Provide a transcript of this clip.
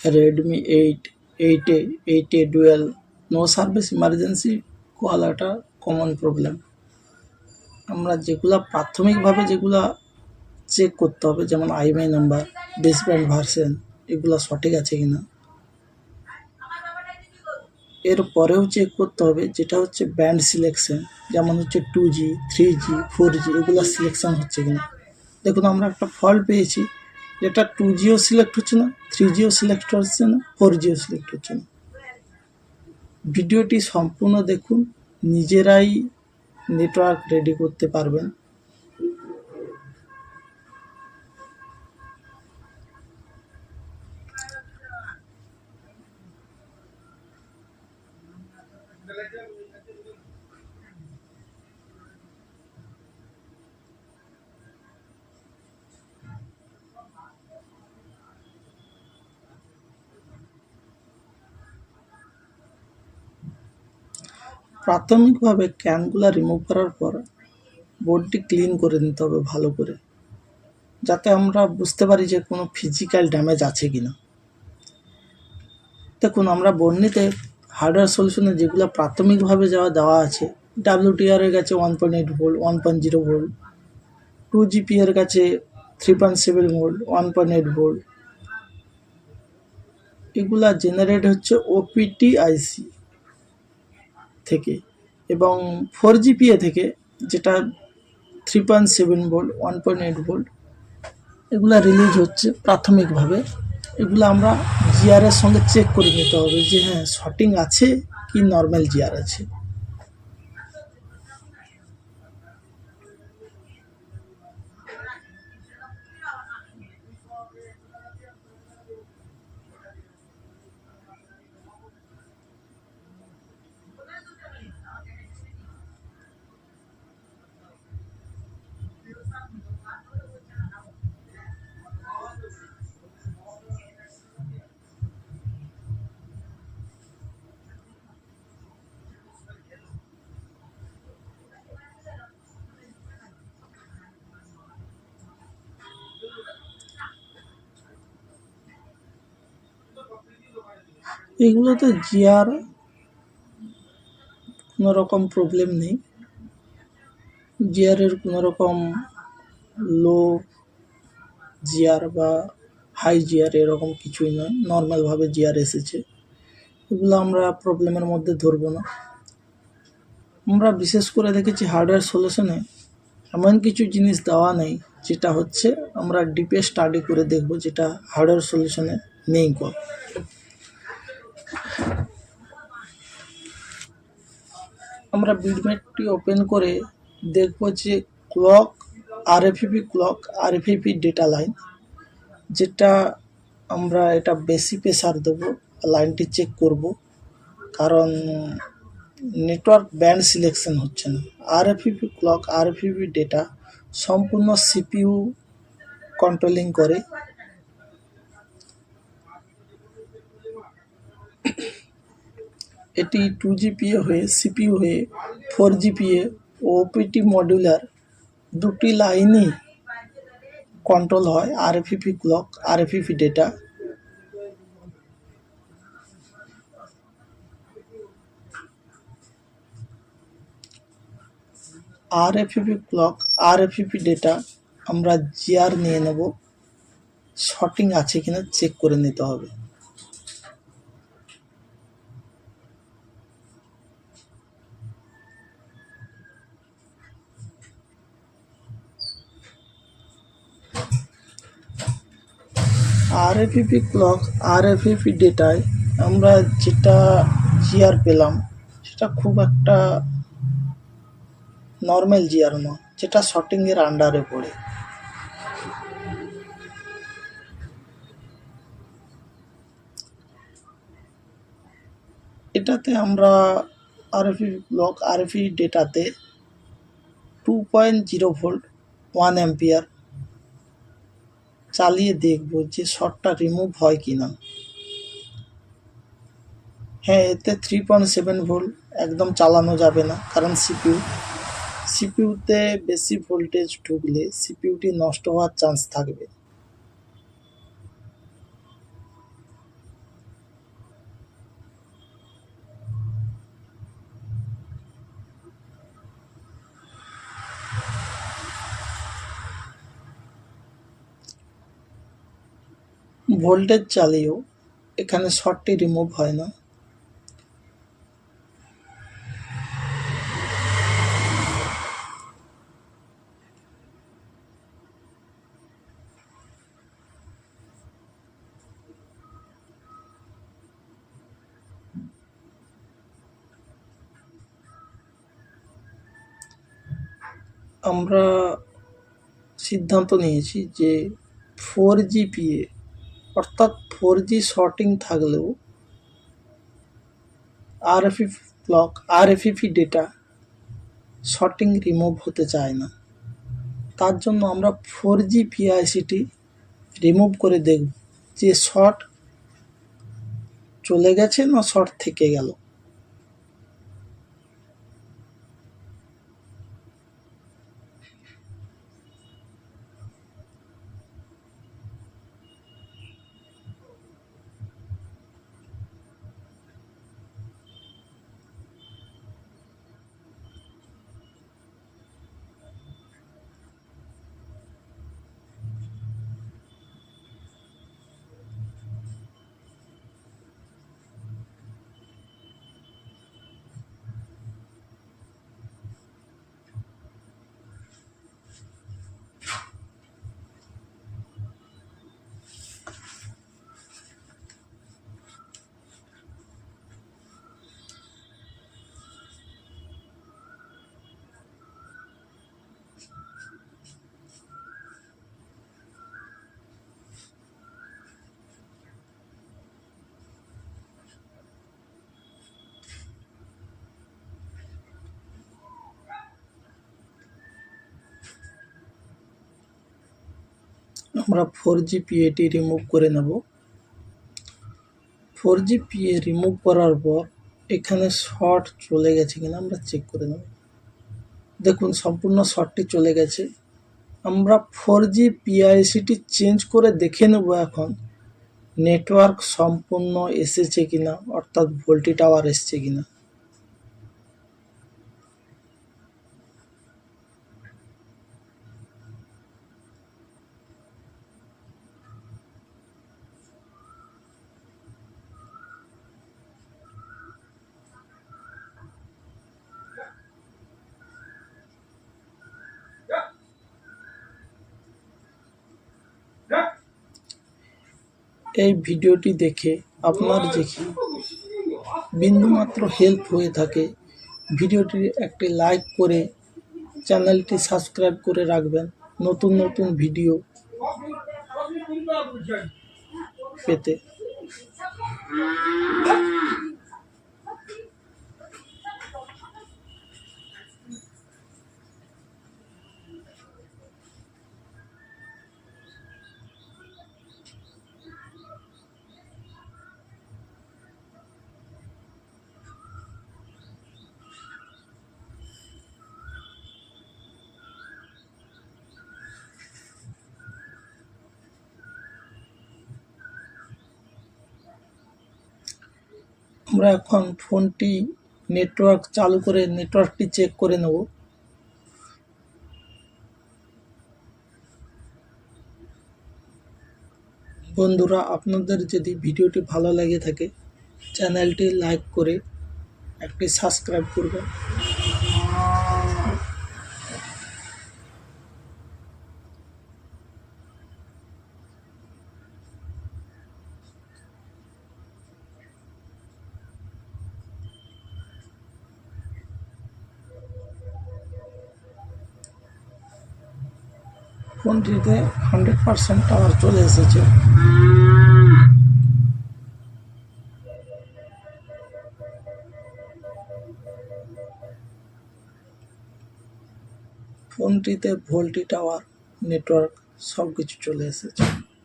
Redmi 8 8A dual no service emergency call একটা common problem. আমরা যেগুলা প্রাথমিকভাবে যেগুলা চেক করতে হবে, যেমন আইএমআই নাম্বার, বেসব্যান্ড ভার্সন, এগুলা সঠিক আছে কিনা। এর পরেও চেক করতে হবে যেটা হচ্ছে ব্যান্ড সিলেকশন, যেমন হচ্ছে 2G 3G 4G এগুলো সিলেকশন হচ্ছে কিনা। দেখুন আমরা একটা ফল্ট পেয়েছি, যেটা 2Gও সিলেক্ট হচ্ছে না, 3Gও সিলেক্ট হচ্ছে না, 4Gও সিলেক্ট হচ্ছে না। ভিডিওটি সম্পূর্ণ দেখুন, নিজেরাই নেটওয়ার্ক রেডি করতে পারবেন। প্রাথমিকভাবে ক্যানগুলো রিমুভ করার পর বোর্ডটি ক্লিন করে নিতে হবে ভালো করে, যাতে আমরা বুঝতে পারি যে কোনো ফিজিক্যাল ড্যামেজ আছে কিনা। দেখুন আমরা বর্ণিতে হার্ডওয়্যার সলিউশনে যেগুলো প্রাথমিকভাবে দেওয়া আছে, WTR এর কাছে 1.8 ভোল্ট 1.0 ভোল্ট, 2GP এর কাছে 3.7 ভোল্ট 1.8 ভোল্ট, এগুলা জেনারেট হচ্ছে OPTIC থেকে, এবং 4GPA থেকে যেটা 3.7 ভোল্ট 1.8 ভোল্ট এগুলা রিলিজ হচ্ছে প্রাথমিকভাবে। এগুলো আমরা জিআরের সঙ্গে চেক করে নিতে হবে যে হ্যাঁ শর্টিং আছে কি নর্মাল জিআর আছে। এগুলোতে জিআর কোনো রকম প্রবলেম নেই, জিআরের কোনো রকম লো জিআর বা হাই জিআর এরকম কিছুই নয়, নর্মালভাবে জিআর এসেছে। এগুলো আমরা প্রবলেমের মধ্যে ধরবো না। আমরা বিশেষ করে দেখেছি হার্ডওয়্যার সলিউশনে এমন কিছু জিনিস দেওয়া নেই যেটা হচ্ছে আমরা ডিপে স্টাডি করে দেখব যেটা হার্ডওয়্যার সলিউশনে নেই। আমরা বিটম্যাপটি ওপেন করে দেখব যে ক্লক আরএফইপি ডেটা লাইন, যেটা আমরা এটা বেশি প্রেসার দেবো, লাইনটি চেক করব, কারণ নেটওয়ার্ক ব্যান্ড সিলেকশন হচ্ছে না। আরএফইপি ডেটা সম্পূর্ণ সিপিইউ কন্ট্রোলিং করে। এটি 2GPA হয়ে সিপিইউ হয়ে 4GPA ও ওপিটি মডিউলার দুটি লাইনই কন্ট্রোল হয় আরএফইপি ক্লক আরএফইপি ডেটা। আরএফইপি ক্লক আরএফইপি ডেটা আমরা জিআর নিয়ে নেব, শর্টিং আছে কিনা চেক করে নিতে হবে। আরএফইপি ক্লক আরএফইপি ডেটায় আমরা যেটা জিআর পেলাম সেটা খুব একটা নর্মাল জিআর নয়, যেটা শর্টিংয়ের আন্ডারে পড়ে। এটাতে আমরা আরএফই ব্লক আরএফই ডেটাতে 2.0 ভোল্ট 1 অ্যাম্পিয়ার চালিয়ে দেখব যে শর্টটা রিমুভ হয় কিনা। হ্যাঁ, এতে 3.7 ভোল্ট একদম চালানো যাবে না, কারণ সিপিইউতে বেশি ভোল্টেজ ঢুকলে সিপিইউটি নষ্ট হওয়ার চান্স থাকবে। ভোল্টেজ চালিয়েও এখানে শর্টটি রিমুভ হয় না। আমরা সিদ্ধান্ত নিয়েছি যে 4GPA অর্থাৎ 4G শর্টিং থাকলেও RFEP ডেটা শর্টিং রিমুভ হতে চায় না। তার জন্য আমরা 4G PICটি রিমুভ করে দেখব যে শর্ট চলে গেছে না শর্ট থেকে গেল। আমরা 4GPAটি রিমুভ করে নেব। 4GPA রিমুভ করার পর এখানে শর্ট চলে গেছে কিনা আমরা চেক করে নেব। দেখুন সম্পূর্ণ শর্টটি চলে গেছে। আমরা 4G PICটি চেঞ্জ করে দেখে নেব এখন নেটওয়ার্ক সম্পূর্ণ এসেছে কিনা, অর্থাৎ ভোল্টি টাওয়ার এসছে কিনা। এই ভিডিওটি দেখে আপনার যদি বিন্দুমাত্র হেল্প হয়ে থাকে ভিডিওটি একটি লাইক করে চ্যানেলটি সাবস্ক্রাইব করে রাখবেন নতুন নতুন ভিডিও পেতে। আমরা এখন ফোনটি নেটওয়ার্ক চালু করে নেটওয়ার্কটি চেক করে নেব। বন্ধুরা, আপনাদের যদি ভিডিওটি ভালো লাগে থাকে চ্যানেলটি লাইক করে একটি সাবস্ক্রাইব করবেন। ফোনটিতে 100% টাওয়ার চলে এসেছে। ফোনটিতে ভোল্টি টাওয়ার নেটওয়ার্ক সব কিছু চলে এসেছে।